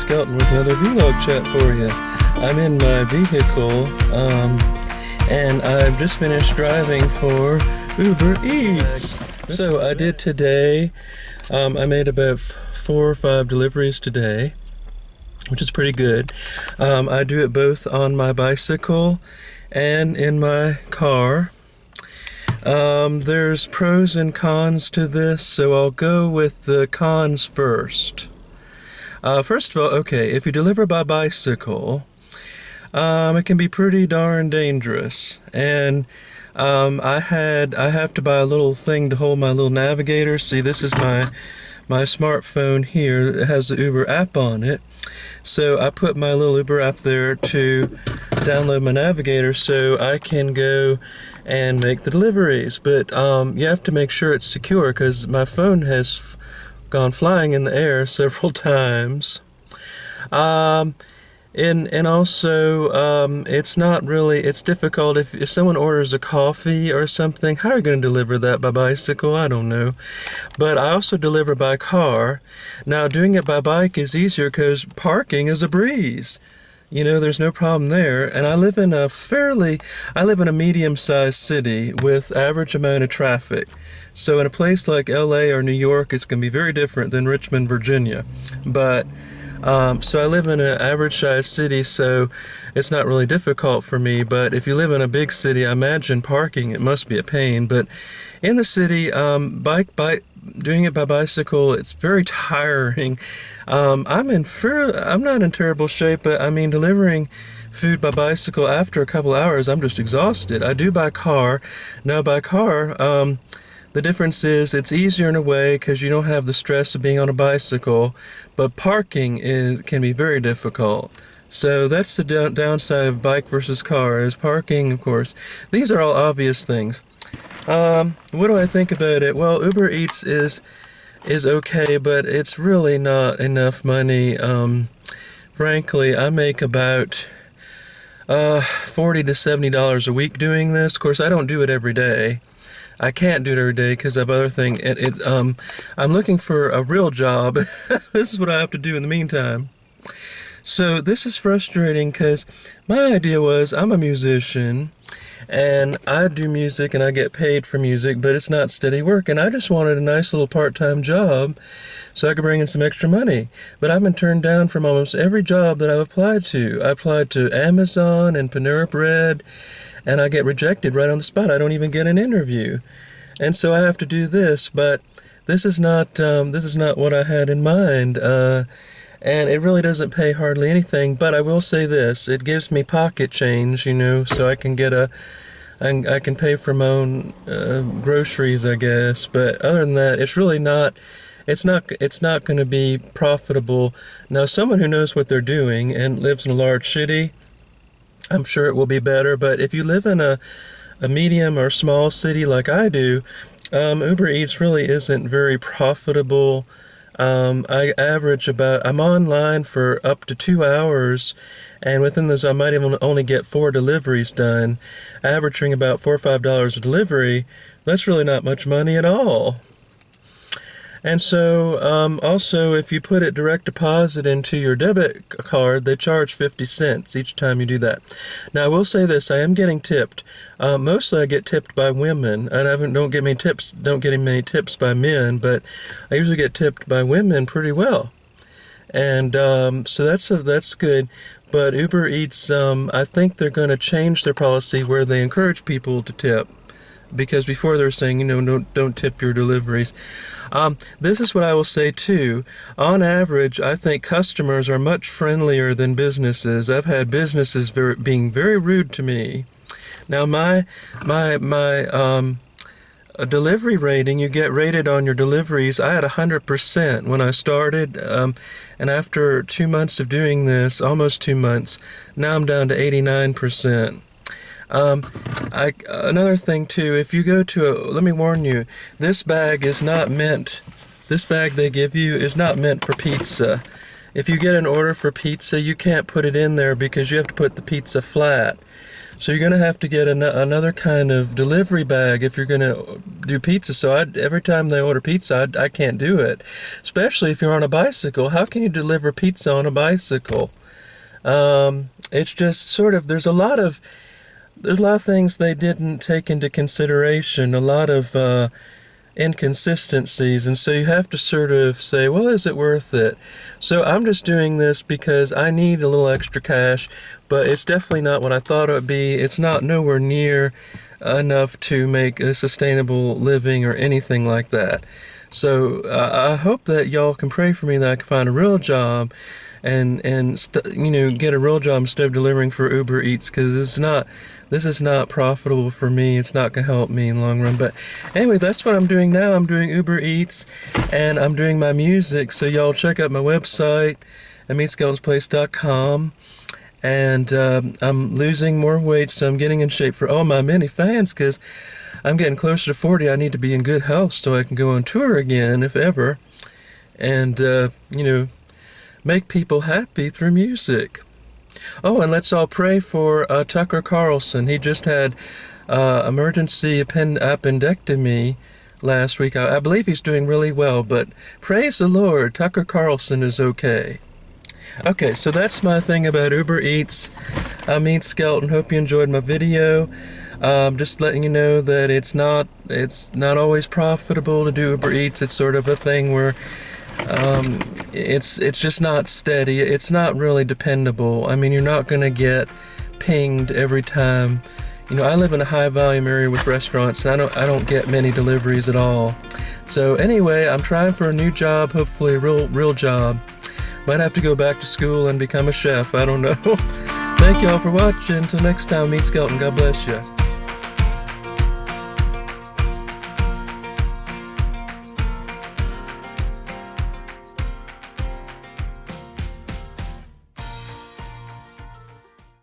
Skelton with another vlog chat for you. I'm in my vehicle, and I've just finished driving for Uber Eats. So I did today, I made about 4 or 5 deliveries today, which is pretty good. I do it both on my bicycle and in my car. There's pros and cons to this, so I'll go with the cons first. First of all, okay, if you deliver by bicycle, it can be pretty darn dangerous. And I have to buy a little thing to hold my little navigator. See, this is my smartphone here. It has the Uber app on it. So I put my little Uber app there to download my navigator so I can go and make the deliveries. But you have to make sure it's secure, because my phone has gone flying in the air several times. And also, it's difficult if someone orders a coffee or something. How are you going to deliver that by bicycle? I don't know. But I also deliver by car. Now, doing it by bike is easier because parking is a breeze. You know, there's no problem there. And I live in a medium-sized city with average amount of traffic. So in a place like LA or New York, it's going to be very different than Richmond, Virginia. But so I live in an average-sized city, so it's not really difficult for me. But if you live in a big city, I imagine parking, it must be a pain. But in the city, doing it by bicycle, it's very tiring. I'm not in terrible shape, but I mean, delivering food by bicycle after a couple hours, I'm just exhausted. I do by car. Now by car, the difference is it's easier in a way because you don't have the stress of being on a bicycle, but parking can be very difficult. So that's the downside of bike versus car, is parking, of course. These are all obvious things. What do I think about it? Well, Uber Eats is okay, but it's really not enough money. Frankly, I make about $40 to $70 a week doing this. Of course, I don't do it every day. I can't do it every day because I have other things. I'm looking for a real job. This is what I have to do in the meantime. So this is frustrating because my idea was, I'm a musician and I do music and I get paid for music, but it's not steady work, and I just wanted a nice little part-time job so I could bring in some extra money. But I've been turned down from almost every job that I've applied to. I applied to Amazon and Panera Bread, and I get rejected right on the spot. I don't even get an interview. And so I have to do this, but this is not what I had in mind. And it really doesn't pay hardly anything, but I will say this, it gives me pocket change, you know, so I can I can pay for my own groceries, I guess. But other than that, it's really not, it's not going to be profitable. Now, someone who knows what they're doing and lives in a large city, I'm sure it will be better. But if you live in a medium or small city like I do, Uber Eats really isn't very profitable. I average I'm online for up to 2 hours, and within those I might even only get 4 deliveries done, averaging about $4 or $5 a delivery. That's really not much money at all. And so, also, if you put it direct deposit into your debit card, they charge 50 cents each time you do that. Now, I will say this, I am getting tipped. Mostly I get tipped by women, and I don't get many tips by men, but I usually get tipped by women pretty well. And so that's good. But Uber Eats, I think they're going to change their policy where they encourage people to tip. Because before they were saying, you know, don't tip your deliveries. This is what I will say too. On average, I think customers are much friendlier than businesses. I've had businesses being very rude to me. Now, my delivery rating, you get rated on your deliveries. I had 100% when I started, and after 2 months of doing this, almost 2 months, now I'm down to 89%. Another thing too, if you go to let me warn you, this bag they give you is not meant for pizza. If you get an order for pizza, you can't put it in there because you have to put the pizza flat. So you're gonna have to get another kind of delivery bag if you're gonna do pizza. So every time they order pizza, I can't do it, especially if you're on a bicycle. How can you deliver pizza on a bicycle? It's just sort of there's a lot of things they didn't take into consideration. A lot of inconsistencies, and so you have to sort of say, well, is it worth it? So I'm just doing this because I need a little extra cash, but it's definitely not what I thought it would be. It's not nowhere near enough to make a sustainable living or anything like that. So I hope that y'all can pray for me that I can find a real job and get a real job instead of delivering for Uber Eats, because this is not profitable for me. It's not gonna help me in the long run. But anyway, that's what I'm doing now. I'm doing Uber Eats and I'm doing my music. So y'all check out my website at meadskeltonsplace.com. And I'm losing more weight, so I'm getting in shape for all my many fans, because I'm getting closer to 40. I need to be in good health so I can go on tour again, if ever, and make people happy through music. Oh, and let's all pray for Tucker Carlson. He just had emergency appendectomy last week. I believe he's doing really well, but praise the Lord, Tucker Carlson is okay. Okay, so that's my thing about Uber Eats. I'm Meade Skelton. Hope you enjoyed my video. Just letting you know that it's not always profitable to do Uber Eats. It's sort of a thing where it's just not steady. It's not really dependable. I mean, you're not going to get pinged every time. I live in a high volume area with restaurants. I don't get many deliveries at all. So anyway, I'm trying for a new job, hopefully a real job. Might have to go back to school and become a chef. I don't know. Thank y'all for watching. Until next time, Meade Skelton. God bless you.